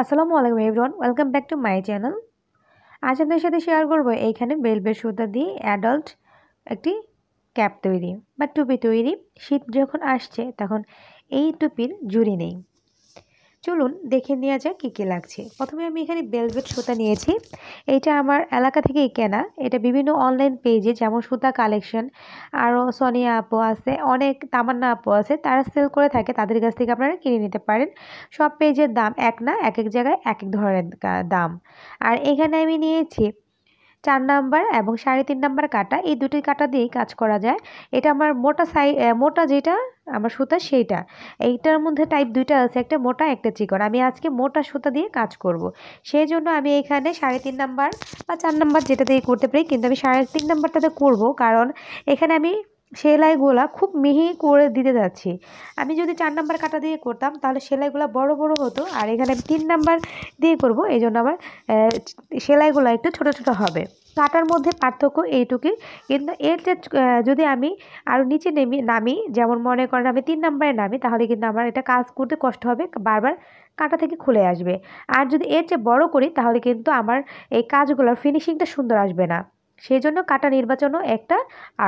আসসালামু আলাইকুম everyone, welcome back to my channel. আজ আপনাদের সাথে শেয়ার করব এইখানে বেলভেট সুতা দিয়ে অ্যাডাল্ট একটি ক্যাপ তৈরি বা টুপি তৈরি। শীত যখন আসছে তখন এই টুপির জুড়ি নেই। চলুন দেখে নেওয়া যাক কী কী লাগছে। প্রথমে আমি এখানে বেলভেট সুতা নিয়েছি। এইটা আমার এলাকা থেকেই কেনা। এটা বিভিন্ন অনলাইন পেজে যেমন সুতা কালেকশন, আরও সোনিয়া আপু আছে, অনেক তামান্না আপু আছে, তারা সেল করে থাকে। তাদের কাছ থেকে আপনারা কিনে নিতে পারেন। সব পেজের দাম এক না, এক এক জায়গায় এক এক ধরনের দাম। আর এখানে আমি নিয়েছি 4 নাম্বার এবং 3.5 নাম্বার কাটা। এই দুটি কাটা দিয়েই কাজ করা যায়। এটা আমার মোটা যেটা আমার সুতা সেইটা। এইটার মধ্যে টাইপ দুইটা আছে, একটা মোটা একটা চিকন। আমি আজকে মোটা সুতা দিয়ে কাজ করব। সেই জন্য আমি এখানে 3.5 নাম্বার বা 4 নাম্বার যেটা দিয়ে করতে পারি, কিন্তু আমি 3.5 নাম্বারটাতে করব, কারণ এখানে আমি সেলাইগুলা খুব মিহি করে দিতে যাচ্ছি। আমি যদি 4 নাম্বার কাটা দিয়ে করতাম তাহলে সেলাইগুলো বড় বড় হতো, আর এখানে আমি 3 নাম্বার দিয়ে করব, এই জন্য আমার সেলাইগুলো একটু ছোট ছোট হবে। কাটার মধ্যে পার্থক্য এইটুকুই। কিন্তু এর যে যদি আমি আরও নিচে নামি, যেমন মনে করেন আমি 3 নাম্বারে নামি, তাহলে কিন্তু আমার এটা কাজ করতে কষ্ট হবে, বারবার কাটা থেকে খুলে আসবে। আর যদি এর চেয়ে বড় করি তাহলে কিন্তু আমার এই কাজগুলোর ফিনিশিংটা সুন্দর আসবে না। সেই জন্য কাটা নির্বাচনও একটা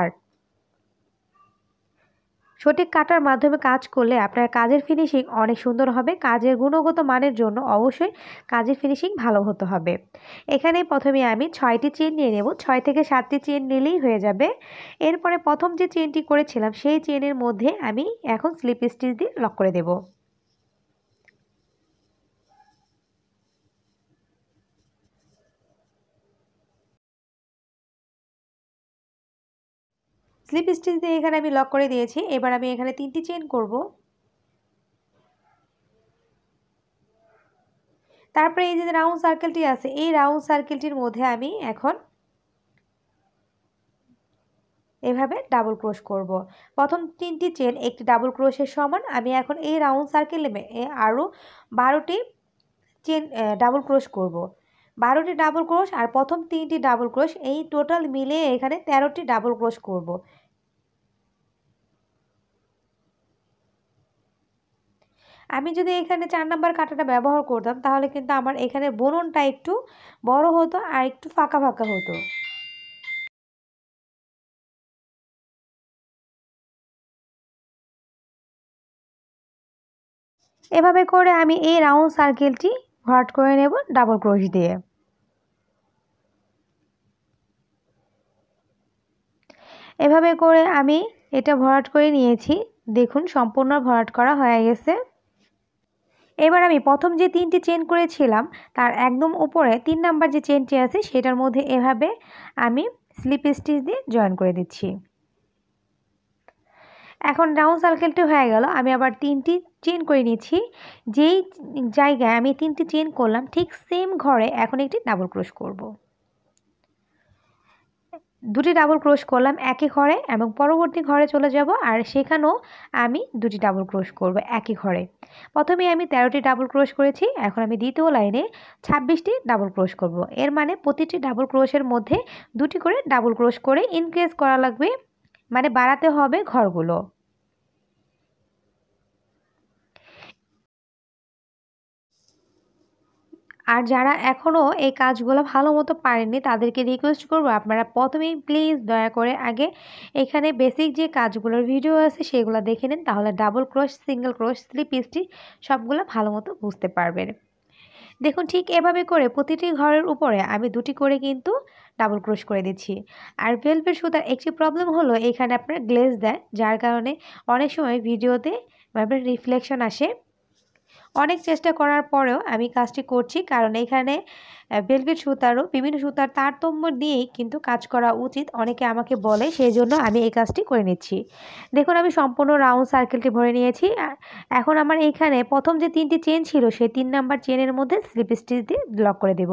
আর্ট। সঠিক কাটার মাধ্যমে কাজ করলে আপনার কাজের ফিনিশিং অনেক সুন্দর হবে। কাজের গুণগত মানের জন্য অবশ্যই কাজের ফিনিশিং ভালো হতে হবে। এখানে প্রথমে আমি 6টি চেন নিয়ে নেব। 6 থেকে 7টি চেন নিলেই হয়ে যাবে। এরপরে প্রথম যে চেনটি করেছিলাম সেই চেনের মধ্যে আমি এখন স্লিপ স্টিচ দিয়ে লক করে দেব। স্লিপ স্টিচ দিয়ে এখানে আমি লক করে দিয়েছি। এবার আমি এখানে 3টি চেন করব। তারপরে এই যে রাউন্ড সার্কেলটি আছে, এই রাউন্ড সার্কেলটির মধ্যে আমি এখন এভাবে ডাবল ক্রোশ করব। প্রথম 3টি চেন একটি ডাবল ক্রোশের সমান। আমি এখন এই রাউন্ড সার্কেলে আরও 12টি চেন ডাবল ক্রোশ করব। 12টি ডাবল ক্রোশ আর প্রথম 3টি ডাবল ক্রোশ, এই টোটাল মিলিয়ে এখানে 13টি ডাবল ক্রোশ করব। আমি যদি এখানে 4 নাম্বার কাঁটাটা ব্যবহার করতাম তাহলে কিন্তু আমার এখানে বুননটা একটু বড় হতো আর একটু ফাঁকা ফাঁকা হতো। এভাবে করে আমি এই রাউন্ড সার্কেলটি ভরাট করে নেব ডাবল ক্রোশ দিয়ে। এভাবে করে আমি এটা ভরাট করে নিয়েছি। দেখুন সম্পূর্ণ ভরাট করা হয়ে গেছে। এবার আমি প্রথম যে 3টি চেন করেছিলাম তার একদম উপরে 3 নাম্বার যে চেনটি আছে সেটার মধ্যে এভাবে আমি স্লিপ স্টিচ দিয়ে জয়েন করে দিচ্ছি। এখন রাউন্ড সার্কেলটি হয়ে গেল। আমি আবার 3টি চেন করে নিচ্ছি। যেই জায়গায় আমি 3টি চেন করলাম ঠিক সেম ঘরে এখন একটি ডাবল ক্রোশ করব। 2টি ডাবল ক্রোশ করলাম একই ঘরে এবং পরবর্তী ঘরে চলে যাব, আর সেখানেও আমি 2টি ডাবল ক্রোশ করব একই ঘরে। প্রথমে আমি 13টি ডাবল ক্রোশ করেছি, এখন আমি দ্বিতীয় লাইনে 26টি ডাবল ক্রোশ করব। এর মানে প্রতিটি ডাবল ক্রোশের মধ্যে 2টি করে ডাবল ক্রোশ করে ইনক্রিজ করা লাগবে, মানে বাড়াতে হবে ঘরগুলো। আর যারা এখনও এই কাজগুলো ভালো মতো পারেননি তাদেরকে রিকোয়েস্ট করব আপনারা প্রথমেই প্লিজ দয়া করে আগে এখানে বেসিক যে কাজগুলোর ভিডিও আছে সেগুলো দেখে নিন, তাহলে ডাবল ক্রোশ, সিঙ্গেল ক্রোশ, স্লিপ স্টিচ সবগুলো ভালো মতো বুঝতে পারবেন। দেখুন ঠিক এভাবে করে প্রতিটি ঘরের উপরে আমি 2টি করে কিন্তু ডাবল ক্রোশ করে দিচ্ছি। আর ভেলভেট সুতার একটি প্রবলেম হলো এখানে আপনার গ্লেজ দেয়, যার কারণে অনেক সময় ভিডিওতে আপনার রিফ্লেকশন আসে। অনেক চেষ্টা করার পরেও আমি কাজটি করছি, কারণ এখানে ভেলভেট সুতারও বিভিন্ন সুতার তারতম্য দিয়েই কিন্তু কাজ করা উচিত, অনেকে আমাকে বলে, সেই জন্য আমি এই কাজটি করে নিচ্ছি। দেখুন আমি সম্পূর্ণ রাউন্ড সার্কেলটি ভরে নিয়েছি। এখন আমার এইখানে প্রথম যে 3টি চেন ছিল সেই 3 নাম্বার চেনের মধ্যে স্লিপ স্টিচ দিয়ে লক করে দেব।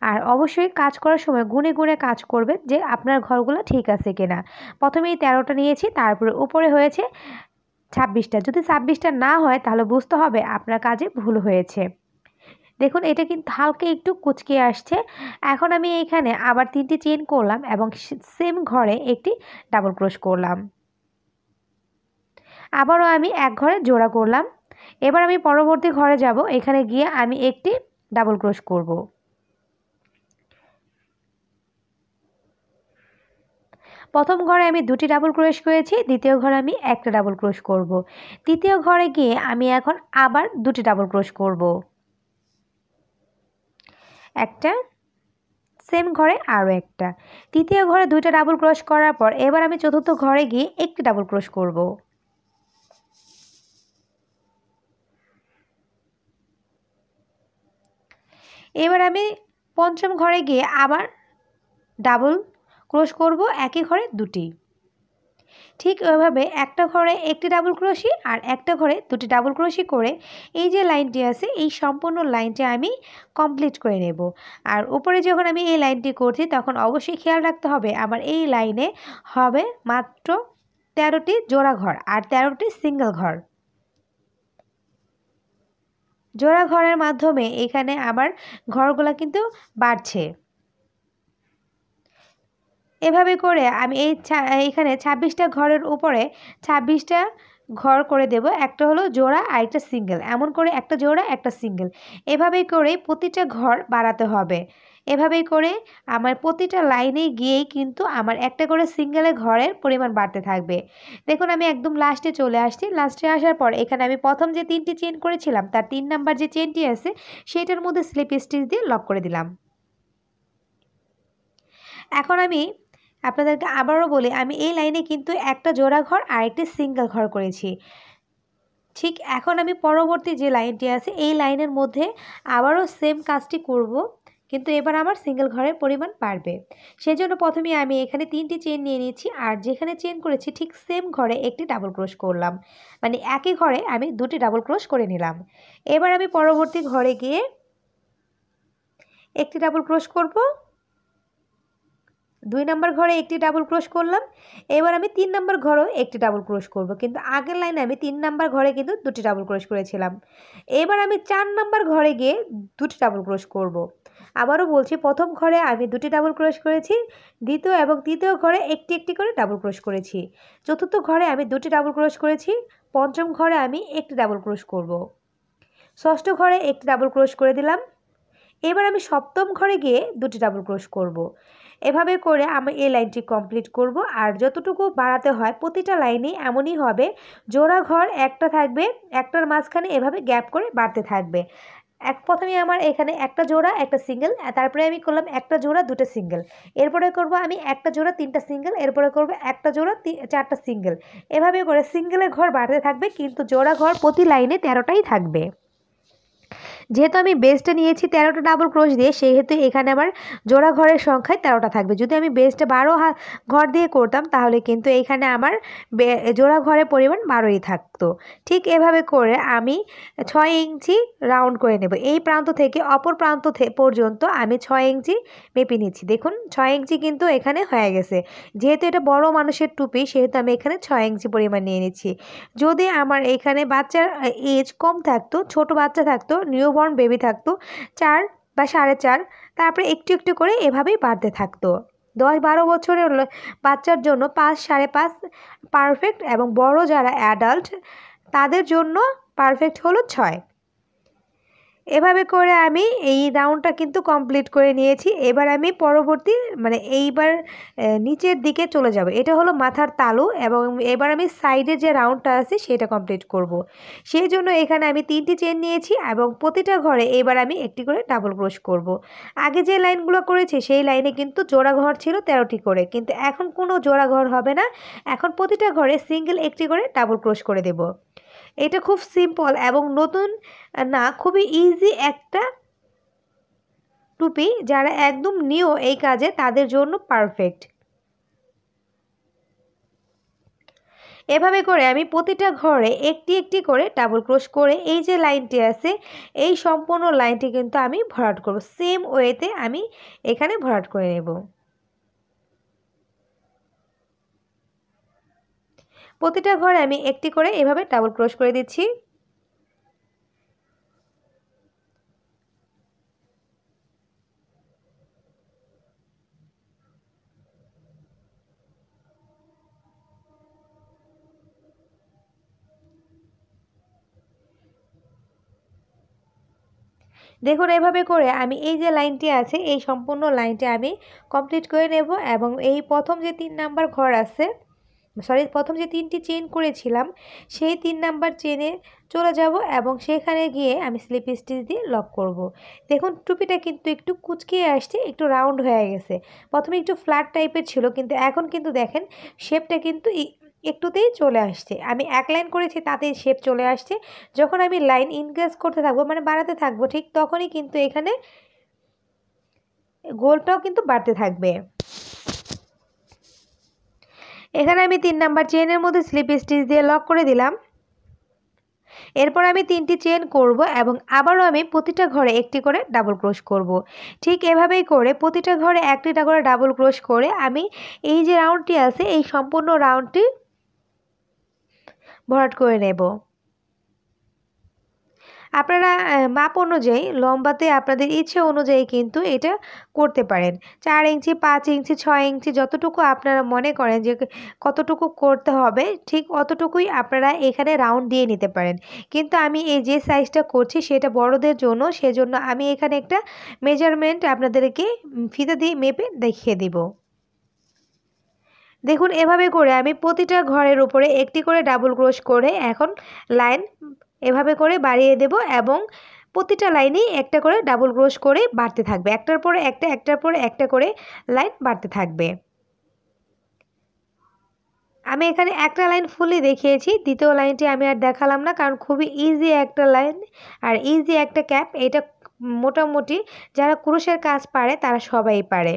আর অবশ্যই কাজ করার সময় গুনে গুনে কাজ করবেন যে আপনার ঘরগুলো ঠিক আছে কিনা। প্রথমেই 13টা নিয়েছি, তারপরে উপরে হয়েছে 26টা। যদি 26টা না হয় তাহলে বুঝতে হবে আপনার কাজে ভুল হয়েছে। দেখুন এটা কিন্তু হালকা একটু কুঁচকে আসছে। এখন আমি এইখানে আবার 3টি চেন করলাম এবং সেম ঘরে একটি ডাবল ক্রোশ করলাম। আবারও আমি এক ঘরে জোড়া করলাম। এবার আমি পরবর্তী ঘরে যাব। এখানে গিয়ে আমি একটি ডাবল ক্রোশ করব। প্রথম ঘরে আমি দুটি ডাবল ক্রোশ করেছি, দ্বিতীয় ঘরে আমি একটা ডাবল ক্রোশ করব। তৃতীয় ঘরে গিয়ে আমি এখন আবার দুটি ডাবল ক্রোশ করব, একটা, সেম ঘরে আরও একটা। তৃতীয় ঘরে দুইটা ডাবল ক্রোশ করার পর এবার আমি চতুর্থ ঘরে গিয়ে একটি ডাবল ক্রোশ করব। এবার আমি পঞ্চম ঘরে গিয়ে আবার ডাবল ক্রোশ করব, একই ঘরে দুটি। ঠিক ওইভাবে একটা ঘরে একটি ডাবল ক্রোশি আর একটা ঘরে দুটি ডাবল ক্রোশি করে এই যে লাইনটি আছে এই সম্পূর্ণ লাইনটি আমি কমপ্লিট করে নেব। আর উপরে যখন আমি এই লাইনটি করছি তখন অবশ্যই খেয়াল রাখতে হবে আমার এই লাইনে হবে মাত্র 13টি জোড়া ঘর আর 13টি সিঙ্গেল ঘর। জোড়া ঘরের মাধ্যমে এখানে আমার ঘরগুলা কিন্তু বাড়ছে। এভাবে করে আমি এইখানে 26টা ঘরের উপরে 26টা ঘর করে দেব। একটা হলো জোড়া আর একটা সিঙ্গেল, এমন করে একটা জোড়া একটা সিঙ্গেল, এভাবেই করে প্রতিটা ঘর বাড়াতে হবে। এভাবেই করে আমার প্রতিটা লাইনে গিয়েই কিন্তু আমার একটা করে সিঙ্গেলের ঘরের পরিমাণ বাড়তে থাকবে। দেখুন আমি একদম লাস্টে চলে আসছি। লাস্টে আসার পর এখানে আমি প্রথম যে 3টি চেন করেছিলাম তার 3 নাম্বার যে চেনটি আছে সেটার মধ্যে স্লিপ স্টিচ দিয়ে লক করে দিলাম। এখন আমি আপনাদেরকে আবারও বলি আমি এই লাইনে কিন্তু একটা জোড়া ঘর আর একটি সিঙ্গেল ঘর করেছি। ঠিক এখন আমি পরবর্তী যে লাইনটি আছে এই লাইনের মধ্যে আবারও সেম কাজটি করব, কিন্তু এবার আমার সিঙ্গেল ঘরের পরিমাণ বাড়বে। সেজন্য প্রথমে আমি এখানে 3টি চেন নিয়ে নিয়েছি আর যেখানে চেন করেছি ঠিক সেম ঘরে একটি ডাবল ক্রোশ করলাম, মানে একই ঘরে আমি দুটি ডাবল ক্রোশ করে নিলাম। এবার আমি পরবর্তী ঘরে গিয়ে একটি ডাবল ক্রোশ করব, 2 নাম্বার ঘরে একটি ডাবল ক্রোশ করলাম। এবার আমি 3 নাম্বার ঘরেও একটি ডাবল ক্রোশ করব, কিন্তু আগের লাইনে আমি 3 নাম্বার ঘরে কিন্তু দুটি ডাবল ক্রোশ করেছিলাম। এবার আমি 4 নাম্বার ঘরে গিয়ে দুটি ডাবল ক্রোশ করব। আবারও বলছি প্রথম ঘরে আমি দুটি ডাবল ক্রোশ করেছি, দ্বিতীয় এবং তৃতীয় ঘরে একটি একটি করে ডাবল ক্রোশ করেছি, চতুর্থ ঘরে আমি দুটি ডাবল ক্রোশ করেছি, পঞ্চম ঘরে আমি একটি ডাবল ক্রোশ করব, ষষ্ঠ ঘরে একটি ডাবল ক্রোশ করে দিলাম। এবার আমি সপ্তম ঘরে গিয়ে দুটি ডাবল ক্রোশ করব। এভাবে করে আমি এই লাইনটি কমপ্লিট করব। আর যতটুকু বাড়াতে হয় প্রতিটা লাইনেই এমনই হবে, জোড়া ঘর একটা থাকবে, একটার মাঝখানে এভাবে গ্যাপ করে বাড়তে থাকবে। প্রথমে আমার এখানে একটা জোড়া একটা সিঙ্গেল, তারপরে আমি করলাম একটা জোড়া দুটো সিঙ্গেল, এরপরে করব আমি একটা জোড়া তিনটা সিঙ্গেল, এরপরে করব একটা জোড়া চারটা সিঙ্গেল। এভাবে করে সিঙ্গেলের ঘর বাড়তে থাকবে, কিন্তু জোড়া ঘর প্রতি লাইনে 13টাই থাকবে। যেহেতু আমি বেসটা নিয়েছি 13টা ডাবল ক্রোশ দিয়ে, সেহেতু এখানে আমার জোড়া ঘরের সংখ্যায় 13টা থাকবে। যদি আমি বেসটা 12 ঘর দিয়ে করতাম তাহলে কিন্তু এখানে আমার জোড়া ঘরের পরিমাণ 12ই থাকতো। ঠিক এভাবে করে আমি 6 ইঞ্চি রাউন্ড করে নেব। এই প্রান্ত থেকে অপর প্রান্ত পর্যন্ত আমি 6 ইঞ্চি মেপে নিচ্ছি। দেখুন 6 ইঞ্চি কিন্তু এখানে হয়ে গেছে। যেহেতু এটা বড় মানুষের টুপি সেহেতু আমি এখানে 6 ইঞ্চি পরিমাণ নিয়ে নিচ্ছি। যদি আমার এখানে বাচ্চার এজ কম থাকতো, ছোট বাচ্চা থাকতো, নিউবর্ন বেবি থাকতো 4 বা 4.5, তারপরে একটু একটু করে এভাবেই বাড়তে থাকতো। 10-12 বছরের বাচ্চার জন্য 5, 5.5 পারফেক্ট, এবং বড় যারা অ্যাডাল্ট তাদের জন্য পারফেক্ট হলো 6। এভাবে করে আমি এই রাউন্ডটা কিন্তু কমপ্লিট করে নিয়েছি। এবার আমি পরবর্তী মানে এইবার নিচের দিকে চলে যাব। এটা হলো মাথার তালু, এবং এবার আমি সাইডে যে রাউন্ডটা আছে সেটা কমপ্লিট করব। সেই জন্য এখানে আমি 3টি চেন নিয়েছি এবং প্রতিটা ঘরে এবার আমি একটি করে ডাবল ক্রোশ করব। আগে যে লাইনগুলো করেছি সেই লাইনে কিন্তু জোড়া ঘর ছিল 13টি করে, কিন্তু এখন কোনো জোড়া ঘর হবে না, এখন প্রতিটা ঘরে সিঙ্গেল একটি করে ডাবল ক্রোশ করে দেব। এটা খুব সিম্পল এবং নতুন না, খুবই ইজি একটা টুপি, যারা একদম নিউ এই কাজে তাদের জন্য পারফেক্ট। এভাবে করে আমি প্রতিটা ঘরে একটি একটি করে ডাবল ক্রোশ করে এই যে লাইনটি আছে এই সম্পূর্ণ লাইনটি কিন্তু আমি ভরাট করব। সেম ওয়েতে আমি এখানে ভরাট করে নেব। প্রতিটা ঘরে আমি একটি করে এভাবে ডাবল ক্রোশ করে দিচ্ছি। দেখুন এভাবে করে আমি এই যে লাইনটি আছে এই সম্পূর্ণ লাইনটি আমি কমপ্লিট করে নেব এবং এই প্রথম যে 3 নাম্বার ঘর আছে প্রথম যে 3টি চেইন করেছিলাম সেই 3 নাম্বার চেইনে চলে যাব এবং সেখানে গিয়ে আমি স্লিপ স্টিচ দিয়ে লক করব। দেখুন টুপিটা কিন্তু একটু কুঁচকিয়ে আসছে, একটু রাউন্ড হয়ে গেছে। প্রথমে একটু ফ্ল্যাট টাইপের ছিল, কিন্তু এখন কিন্তু দেখেন শেপটা কিন্তু একটুতেই চলে আসছে। আমি এক লাইন করেছি তাতেই শেপ চলে আসছে। যখন আমি লাইন ইনক্রিজ করতে থাকবো মানে বাড়াতে থাকবো ঠিক তখনই কিন্তু এখানে গোলটাও কিন্তু বাড়তে থাকবে। এখানে আমি 3 নাম্বার চেইনের মধ্যে স্লিপ স্টিচ দিয়ে লক করে দিলাম। এরপর আমি 3টি চেইন করব এবং আবারও আমি প্রতিটা ঘরে একটি করে ডাবল ক্রোশ করব। ঠিক এভাবেই করে প্রতিটা ঘরে একটিটা করে ডাবল ক্রোশ করে আমি এই যে রাউন্ডটি আছে এই সম্পূর্ণ রাউন্ডটি ভরাট করে নেব। আপনারা মাপ অনুযায়ী লম্বাতে আপনাদের ইচ্ছে অনুযায়ী কিন্তু এটা করতে পারেন। 4 ইঞ্চি, 5 ইঞ্চি, 6 ইঞ্চি যতটুকু আপনারা মনে করেন যে কতটুকু করতে হবে ঠিক অতটুকুই আপনারা এখানে রাউন্ড দিয়ে নিতে পারেন। কিন্তু আমি এই যে সাইজটা করছি সেটা বড়দের জন্য, সেজন্য আমি এখানে একটা মেজারমেন্ট আপনাদেরকে ফিতা দিয়ে মেপে দেখিয়ে দিব। দেখুন এভাবে করে আমি প্রতিটা ঘরের উপরে একটি করে ডাবল ক্রোশ করে এখন লাইন এভাবে করে বাড়িয়ে দেব এবং প্রতিটা লাইনেই একটা করে ডাবল ক্রোশ করে বাড়তে থাকবে। একটার পরে একটা, একটার পরে একটা করে লাইন বাড়তে থাকবে। আমি এখানে একটা লাইন ফুললি দেখিয়েছি, দ্বিতীয় লাইনটি আমি আর দেখালাম না কারণ খুবই ইজি একটা লাইন আর ইজি একটা ক্যাপ। এটা মোটামুটি যারা ক্রোশের কাজ পারে তারা সবাই পারে।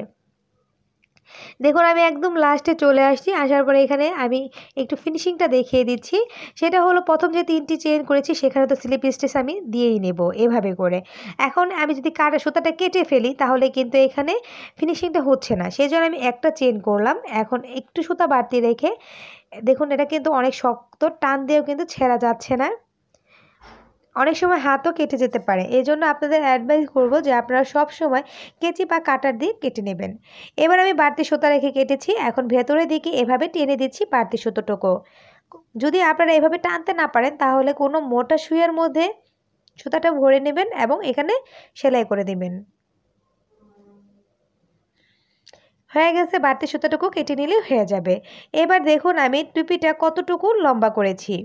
দেখুন আমি একদম লাস্টে চলে আসছি, আসার পরে এখানে আমি একটু ফিনিশিংটা দেখিয়ে দিচ্ছি। সেটা হলো প্রথম যে 3টি চেইন করেছি সেখানে তো স্লিপ স্টিচ আমি দিয়েই নেব এভাবে করে। এখন আমি যদি সুতাটা কেটে ফেলি তাহলে কিন্তু এখানে ফিনিশিংটা হচ্ছে না, সেই জন্য আমি একটা চেইন করলাম। এখন একটু সুতা বাড়তি রেখে দেখুন এটা কিন্তু অনেক শক্ত, টান দিয়েও কিন্তু ছেঁড়া যাচ্ছে না, অনেক সময় হাতও কেটে যেতে পারে। এই জন্য আপনাদের অ্যাডভাইস করব যে আপনারা সব সময় কেচি বা কাটার দিয়ে কেটে নেবেন। এবার আমি বাড়তি সুতা রেখে কেটেছি, এখন ভেতরের দিকে এভাবে টেনে দিচ্ছি বাড়তি সুতোটুকু। যদি আপনারা এভাবে টানতে না পারেন তাহলে কোনো মোটা সুইয়ের মধ্যে সুতাটা ভরে নেবেন এবং এখানে সেলাই করে দেবেন। হয়ে গেছে, বাড়তি সুতাটুকু কেটে নিলেই হয়ে যাবে। এবার দেখুন আমি টুপিটা কতটুকু লম্বা করেছি।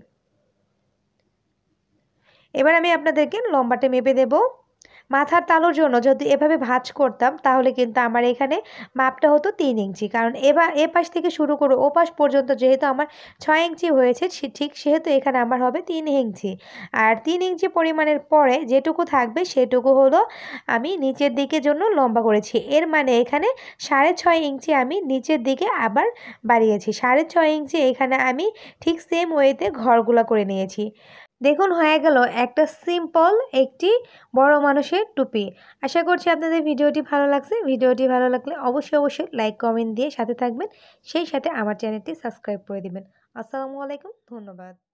এবার আমি আপনাদেরকে লম্বাটা মেপে দেব। মাথার তালুর জন্য যদি এভাবে ভাঁজ করতাম তাহলে কিন্তু আমার এখানে মাপটা হতো 3 ইঞ্চি, কারণ এবার এ পাশ থেকে শুরু করে ও পাশ পর্যন্ত যেহেতু আমার 6 ইঞ্চি হয়েছে ঠিক সেহেতু এখানে আমার হবে 3 ইঞ্চি। আর 3 ইঞ্চি পরিমাণের পরে যেটুকু থাকবে সেটুকু হলো আমি নিচের দিকের জন্য লম্বা করেছি। এর মানে এখানে 6.5 ইঞ্চি আমি নিচের দিকে আবার বাড়িয়েছি। 6.5 ইঞ্চি এখানে আমি ঠিক সেম ওয়েতে ঘরগুলো করে নিয়েছি। দেখুন হয়ে গেল একটা সিম্পল একটি বড় মানুষের টুপি। আশা করছি আপনাদের ভিডিওটি ভালো লাগছে। ভিডিওটি ভালো লাগলে অবশ্যই লাইক কমেন্ট দিয়ে সাথে থাকবেন, সেই সাথে আমার চ্যানেলটি সাবস্ক্রাইব করে দিবেন। আসসালামু আলাইকুম, ধন্যবাদ।